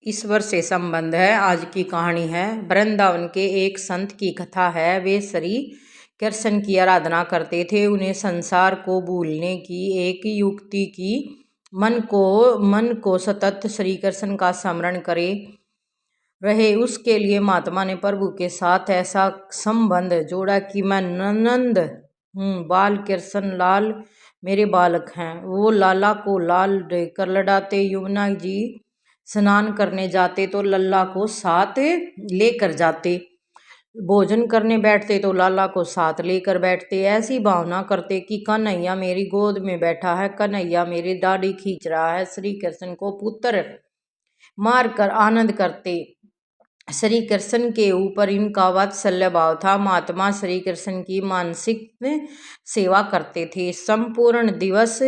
ईश्वर से संबंध है। आज की कहानी है। वृंदावन के एक संत की कथा है। वे श्री कृष्ण की आराधना करते थे। उन्हें संसार को भूलने की एक युक्ति की। मन को सतत श्री कृष्ण का स्मरण करे रहे, उसके लिए महात्मा ने प्रभु के साथ ऐसा संबंध जोड़ा कि मैं नंद हूँ, बाल कृष्ण लाल मेरे बालक हैं। वो लाला को लाल देकर लड़ाते। यमुना जी स्नान करने जाते तो लल्ला को साथ लेकर जाते। भोजन करने बैठते तो लाला को साथ लेकर बैठते। ऐसी भावना करते कि कन्हैया मेरी गोद में बैठा है, कन्हैया मेरी दाढ़ी खींच रहा है। श्री कृष्ण को पुत्र मारकर आनंद करते। श्री कृष्ण के ऊपर इनका वात्सल्य भाव था। महात्मा श्री कृष्ण की मानसिक सेवा करते थे। संपूर्ण दिवस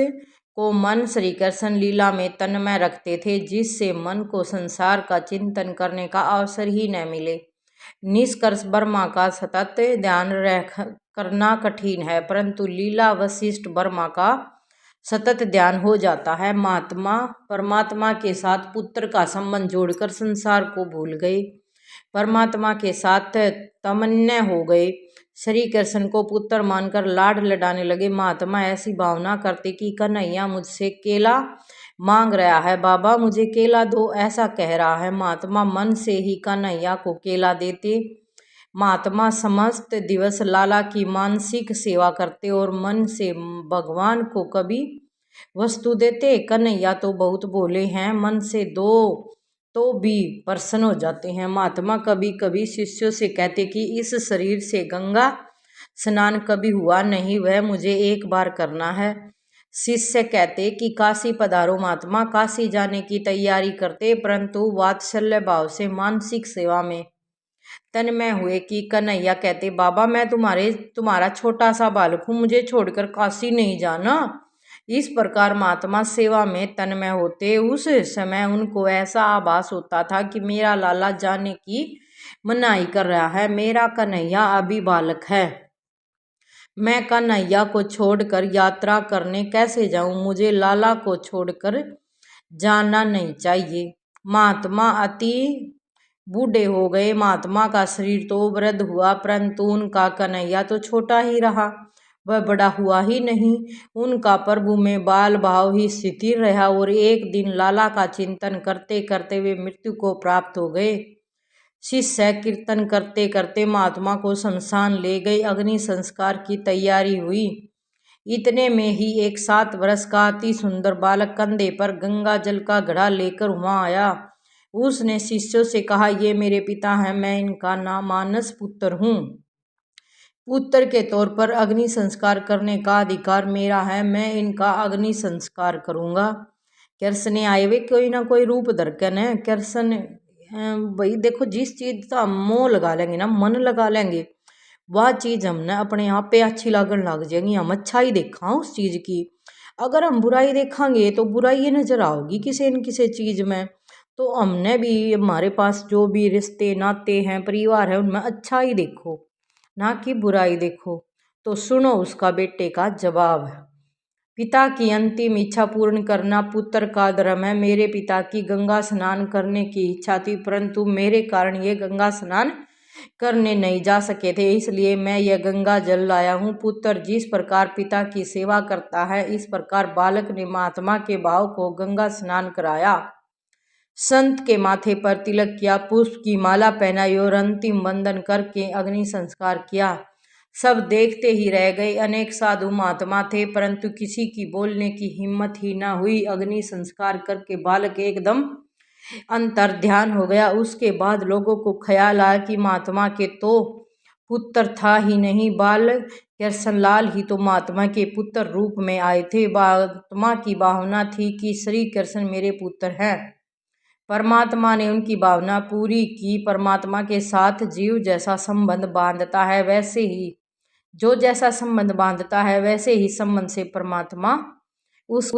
को मन श्री कृष्ण लीला में तन्मय रखते थे, जिससे मन को संसार का चिंतन करने का अवसर ही न मिले। निष्कर्ष ब्रह्मा का सतत ध्यान करना कठिन है, परंतु लीला वशिष्ठ ब्रह्मा का सतत ध्यान हो जाता है। महात्मा परमात्मा के साथ पुत्र का संबंध जोड़कर संसार को भूल गए, परमात्मा के साथ तमन्य हो गए। श्री कृष्ण को पुत्र मानकर लाड लडाने लगे। महात्मा ऐसी भावना करते कि कन्हैया मुझसे केला मांग रहा है, बाबा मुझे केला दो, ऐसा कह रहा है। महात्मा मन से ही कन्हैया को केला देते। महात्मा समस्त दिवस लाला की मानसिक सेवा करते और मन से भगवान को कभी वस्तु देते। कन्हैया तो बहुत भोले हैं, मन से दो तो भी प्रसन्न हो जाते हैं। महात्मा कभी कभी शिष्यों से कहते कि इस शरीर से गंगा स्नान कभी हुआ नहीं, वह मुझे एक बार करना है। शिष्य कहते कि काशी पधारो। महात्मा काशी जाने की तैयारी करते, परंतु वात्सल्य भाव से मानसिक सेवा में तन्मय हुए कि कन्हैया कहते, बाबा मैं तुम्हारा छोटा सा बालक हूँ, मुझे छोड़कर काशी नहीं जाना। इस प्रकार महात्मा सेवा में तन्मय होते। उस समय उनको ऐसा आभास होता था कि मेरा लाला जाने की मनाही कर रहा है, मेरा कन्हैया अभी बालक है, मैं कन्हैया को छोड़कर यात्रा करने कैसे जाऊं, मुझे लाला को छोड़कर जाना नहीं चाहिए। महात्मा अति बूढ़े हो गए। महात्मा का शरीर तो वृद्ध हुआ, परंतु उनका कन्हैया तो छोटा ही रहा, वह बड़ा हुआ ही नहीं। उनका प्रभु में बाल भाव ही स्थिर रहा और एक दिन लाला का चिंतन करते करते वे मृत्यु को प्राप्त हो गए। शिष्य कीर्तन करते करते महात्मा को शमशान ले गए। अग्नि संस्कार की तैयारी हुई। इतने में ही एक 7 वर्ष का अति सुंदर बालक कंधे पर गंगा जल का घड़ा लेकर वहां आया। उसने शिष्यों से कहा, ये मेरे पिता हैं, मैं इनका नाम मानस पुत्र हूँ। पुत्र के तौर पर अग्नि संस्कार करने का अधिकार मेरा है, मैं इनका अग्नि संस्कार करूँगा। कृष्ण आए वे कोई ना कोई रूप धरकर है। कृष्ण भाई देखो, जिस चीज़ का मोह लगा लेंगे ना, मन लगा लेंगे, वह चीज़ हमने अपने आप पे अच्छी लगन लग जाएगी। हम अच्छा ही देखा उस चीज़ की। अगर हम बुराई देखेंगे तो बुराई नजर आओगी किसी न किसी चीज़ में। तो हमने भी, हमारे पास जो भी रिश्ते नाते हैं, परिवार है, उनमें अच्छा ही देखो, ना कि बुराई देखो। तो सुनो उसका बेटे का जवाब। पिता की अंतिम इच्छा पूर्ण करना पुत्र का धर्म है। मेरे पिता की गंगा स्नान करने की इच्छा थी, परंतु मेरे कारण ये गंगा स्नान करने नहीं जा सके थे, इसलिए मैं यह गंगा जल लाया हूँ। पुत्र जिस प्रकार पिता की सेवा करता है, इस प्रकार बालक ने महात्मा के भाव को गंगा स्नान कराया। संत के माथे पर तिलक किया, पुष्प की माला पहनाई और अंतिम वंदन करके अग्नि संस्कार किया। सब देखते ही रह गए। अनेक साधु महात्मा थे, परंतु किसी की बोलने की हिम्मत ही न हुई। अग्नि संस्कार करके बालक एकदम अंतर ध्यान हो गया। उसके बाद लोगों को ख्याल आया कि महात्मा के तो पुत्र था ही नहीं, बाल कृष्णलाल ही तो महात्मा के पुत्र रूप में आए थे। महात्मा की भावना थी कि श्री कृष्ण मेरे पुत्र हैं। परमात्मा ने उनकी भावना पूरी की। परमात्मा के साथ जीव जैसा संबंध बांधता है, वैसे ही जो जैसा संबंध बांधता है, वैसे ही संबंध से परमात्मा उस